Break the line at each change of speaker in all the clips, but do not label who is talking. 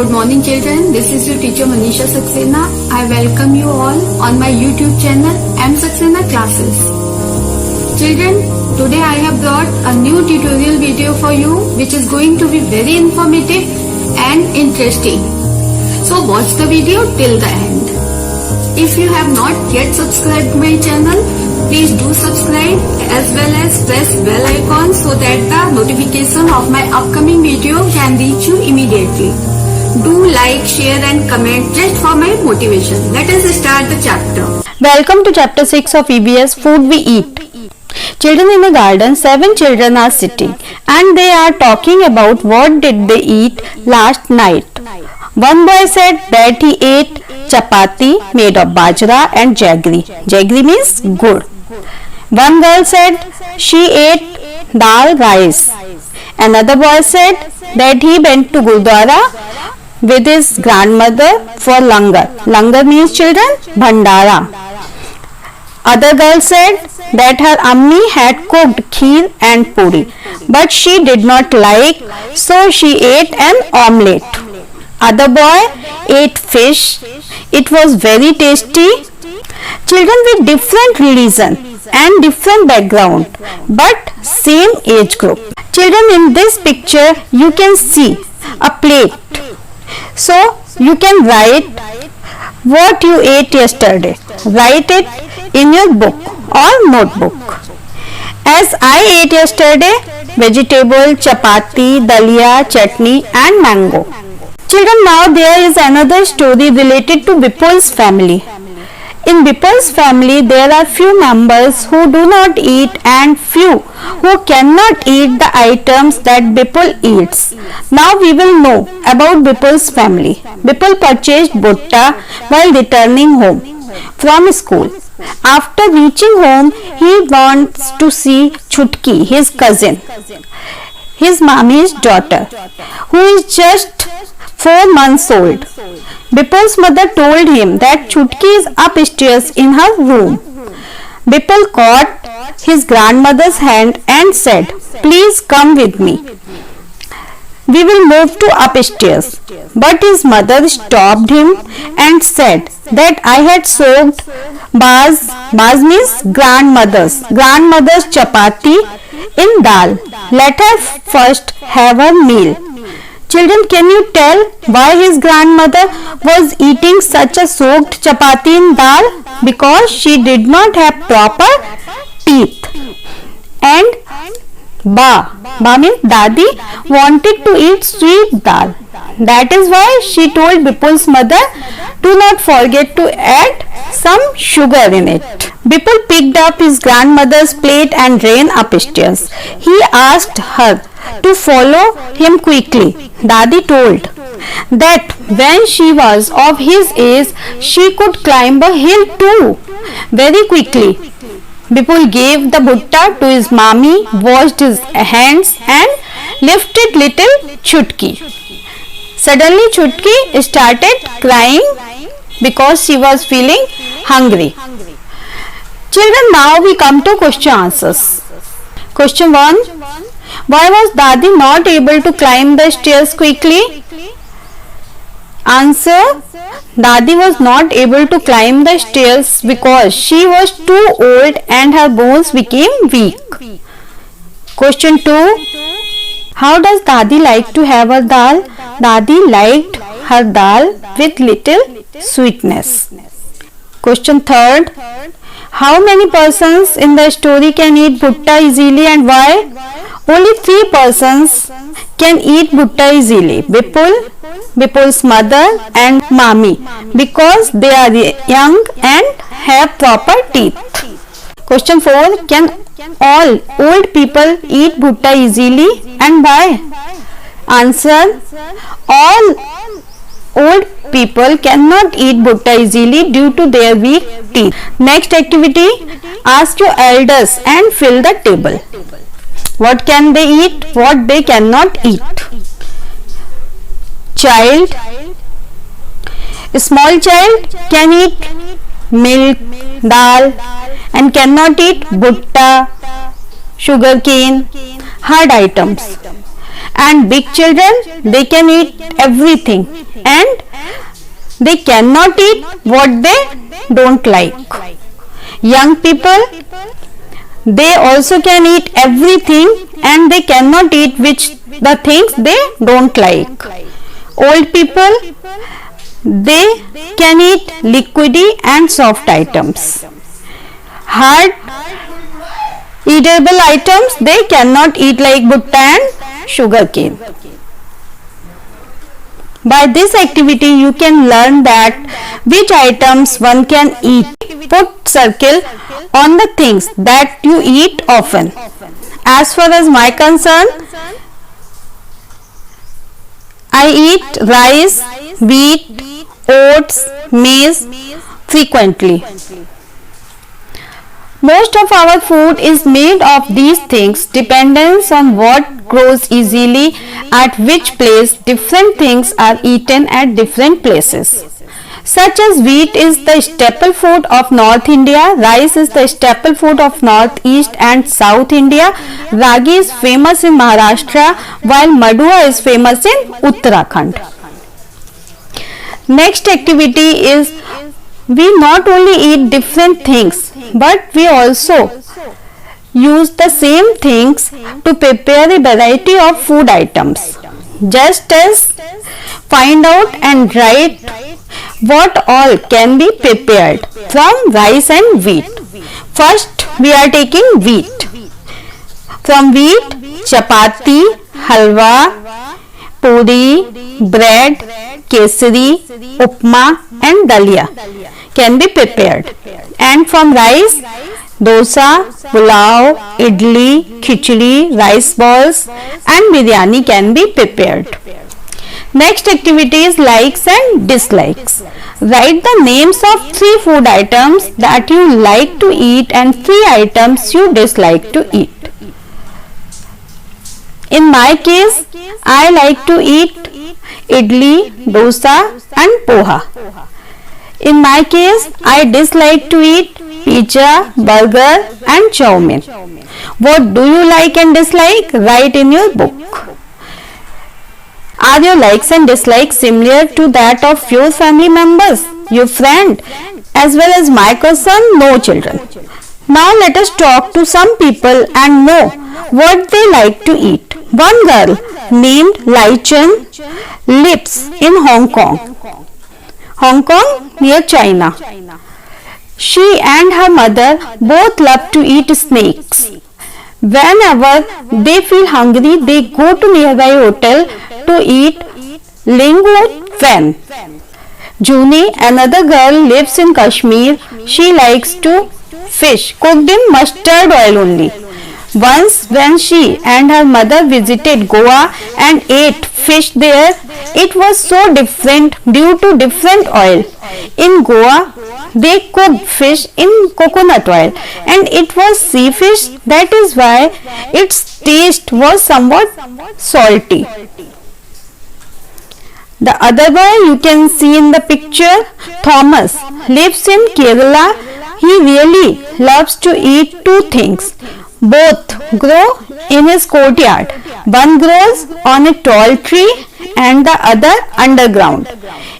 Good morning children, this is your teacher Manisha Saxena. I welcome you all on my YouTube channel M Saxena Classes. Children, today I have brought a new tutorial video for you which is going to be very informative and interesting. So watch the video till the end. If you have not yet subscribed my channel, please do subscribe as well as press bell icon so that the notification of my upcoming video can reach you immediately. Do like, share and comment just for my motivation. Let us start the chapter.
Welcome to chapter 6 of EVS Food We Eat. Children in a garden, 7 children are sitting and they are talking about what did they eat last night. One boy said that he ate chapati made of bajra and jaggery. Jaggery means gur. One girl said she ate dal rice. Another boy said that he went to Gurdwara with his grandmother for langar. Langar means children, bhandara. Other girl said that her ammi had cooked kheer and puri, but she did not like, so she ate an omelette. Other boy ate fish. It was very tasty. Children with different religion and different background, but same age group. Children, in this picture you can see a plate. So you can write what you ate yesterday. Write it in your book or notebook. As I ate yesterday, vegetable, chapati, dalia, chutney and mango. Children, now there is another story related to Vipul's family. In Vipul's family, there are few members who do not eat and few who cannot eat the items that Vipul eats. Now we will know about Vipul's family. Vipul purchased bhutta while returning home from school. After reaching home, he wants to see Chutki, his cousin, his mommy's daughter, who is just 4 months old. Vipul's mother told him that Chutki is upstairs in her room. Vipul caught his grandmother's hand and said, "Please come with me. We will move to upstairs." But his mother stopped him and said that I had soaked baz means grandmother's chapati in dal. Let her first have her meal. Children, can you tell why his grandmother was eating such a soaked chapati in dal? Because she did not have proper teeth. And ba means Dadi wanted to eat sweet dal. That is why she told Vipul's mother, do not forget to add some sugar in it. Vipul picked up his grandmother's plate and ran upstairs. He asked her to follow him quickly. Dadi told that when she was of his age, she could climb a hill too. Very quickly, Vipul gave the bhutta to his mommy, washed his hands and lifted little Chutki. Suddenly Chutki started crying because she was feeling hungry. Children, now we come to question answers. Question 1. Why was Dadi not able to climb the stairs quickly? Answer. Dadi was not able to climb the stairs because she was too old and her bones became weak. Question 2. How does Dadi like to have her dal? Dadi liked her dal with little sweetness. Question 3. How many persons in the story can eat bhutta easily and why? Only 3 persons can eat bhutta easily. Vipul's mother and mommy, because they are young and have proper teeth. Question 4. Can all old people eat bhutta easily and why? Answer. All old people cannot eat bhutta easily due to their weak teeth. Next activity. Ask your elders and fill the table. What can they eat? What they cannot eat? Child. A small child can eat milk, dal and cannot eat bhutta, sugarcane, hard items. And big children, they can eat everything and they cannot eat what they don't like. Young people, they also can eat everything and they cannot eat the things they don't like. Old people, they can eat liquidy and soft items. Hard eatable items they cannot eat, like bhutta and sugarcane. By this activity you can learn that which items one can eat. Put circle on the things that you eat often. As far as my concern, I eat rice, wheat, oats, maize frequently. Most of our food is made of these things. Dependence on what grows easily at which place, different things are eaten at different places. Such as wheat is the staple food of North India, rice is the staple food of Northeast and South India, ragi is famous in Maharashtra, while Madua is famous in Uttarakhand. Next activity is, we not only eat different things but we also use the same things to prepare a variety of food items. Just as find out and write what all can be prepared from rice and wheat. First we are taking wheat. From wheat, chapati, halwa, puri, bread, kesari, upma and dalia can be prepared. And from rice, dosa, pulao, idli, khichdi, rice balls and biryani can be prepared. Next activity is likes and dislikes. Write the names of 3 food items that you like to eat and 3 items you dislike to eat. In my case, I like to eat idli, dosa and poha. In my case, I dislike to eat pizza, burger and chow mein. What do you like and dislike? Write in your book. Are your likes and dislikes similar to that of your family members, your friend, as well as my cousin? No, children. Now let us talk to some people and know what they like to eat. One girl named Lai Chen lives in Hong Kong near China. She and her mother both love to eat snakes. Whenever they feel hungry, they go to nearby hotel to eat lingu fen. Juni, another girl, lives in Kashmir. She likes to fish cooked in mustard oil only. Once when she and her mother visited Goa and ate fish there, it was so different due to different oil. In Goa, they cooked fish in coconut oil and it was sea fish, that is why its taste was somewhat salty. The other boy you can see in the picture, Thomas, lives in Kerala. He really loves to eat 2 things. Both grow in his courtyard. One grows on a tall tree and the other underground.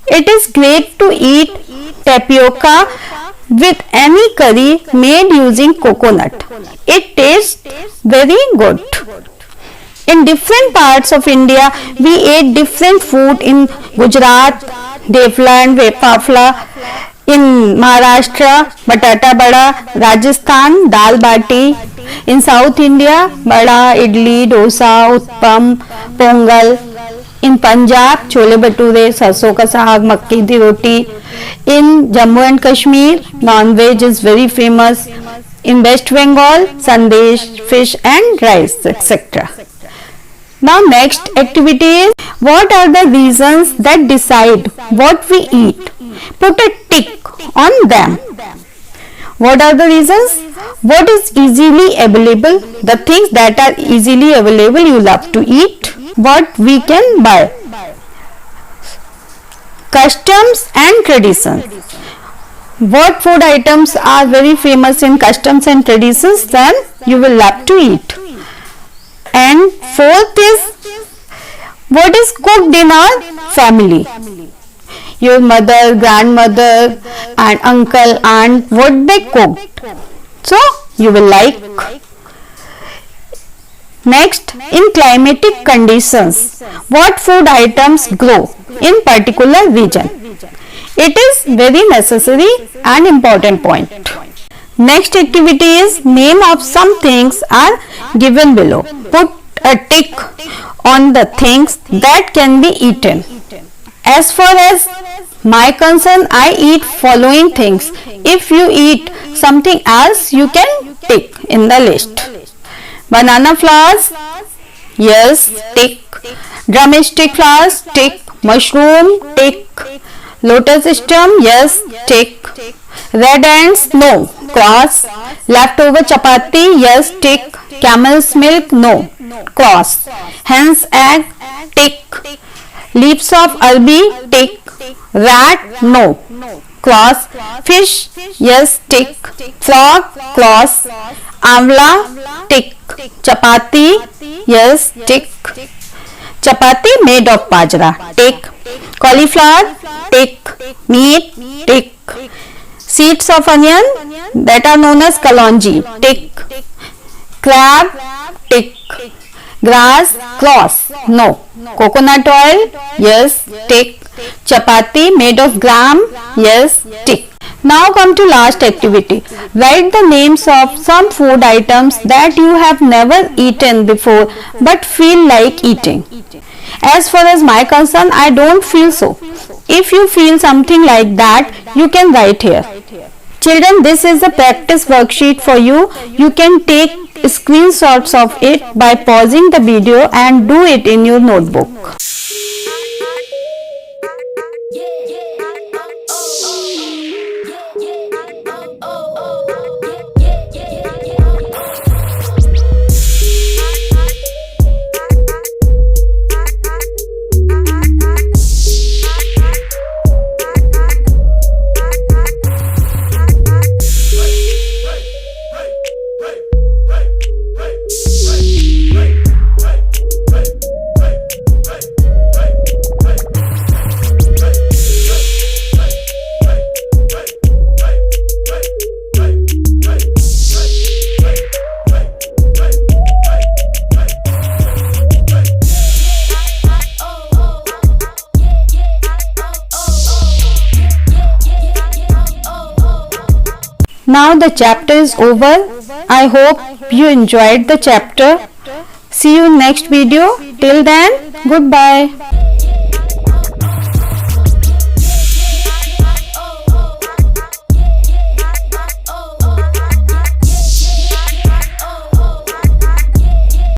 It is great to eat tapioca with any curry made using coconut. It tastes very good. In different parts of India, we ate different food. In Gujarat, dhepla and fafla. In Maharashtra, batata bada. Rajasthan, dal bati. In South India, bada, idli, dosa, utpam, pongal. In Punjab, chole bhature, sarson ka saag, makki di roti. In Jammu and Kashmir, non-veg is very famous. In West Bengal, sandesh, fish and rice, etc. Now next activity is, what are the reasons that decide what we eat? Put a tick on them. What are the reasons? What is easily available? The things that are easily available you love to eat. What we can buy. Customs and traditions. What food items are very famous in customs and traditions then you will love to eat. And fourth is What is cooked in our family? Your mother, grandmother and uncle, aunt, what they cooked. So you will like. Next, in climatic conditions, what food items grow in particular region? It is very necessary and important point. Next activity is name of some things are given below. Put a tick on the things that can be eaten. As far as my concern, I eat following things. If you eat something else, you can tick in the list. Banana flowers, yes, tick. Drumstick flowers, tick. Mushroom, tick. Lotus stem, yes, tick. Red ants, no, cross. Leftover chapati, yes, tick. Camel's milk, no, cross. Hen's egg, tick. Leaves of arabi, tick. Rat, no, cross. Fish, yes, tick. Frog, cross. Amla, tick. Chapati, yes, tick. Chapati made of bajra, tick. Cauliflower, tick. Meat, tick. Seeds of onion that are known as kalonji, tick. Crab, tick. Grass, cross, no. Coconut oil, yes, tick. Chapati made of gram, yes, tick. Now come to last activity. Write the names of some food items that you have never eaten before but feel like eating. As far as my concern, I don't feel so. If you feel something like that, you can write here. Children, this is a practice worksheet for you. You can take screenshots of it by pausing the video and do it in your notebook. Now the chapter is over. I hope you enjoyed the chapter. See you next video. Till then, goodbye.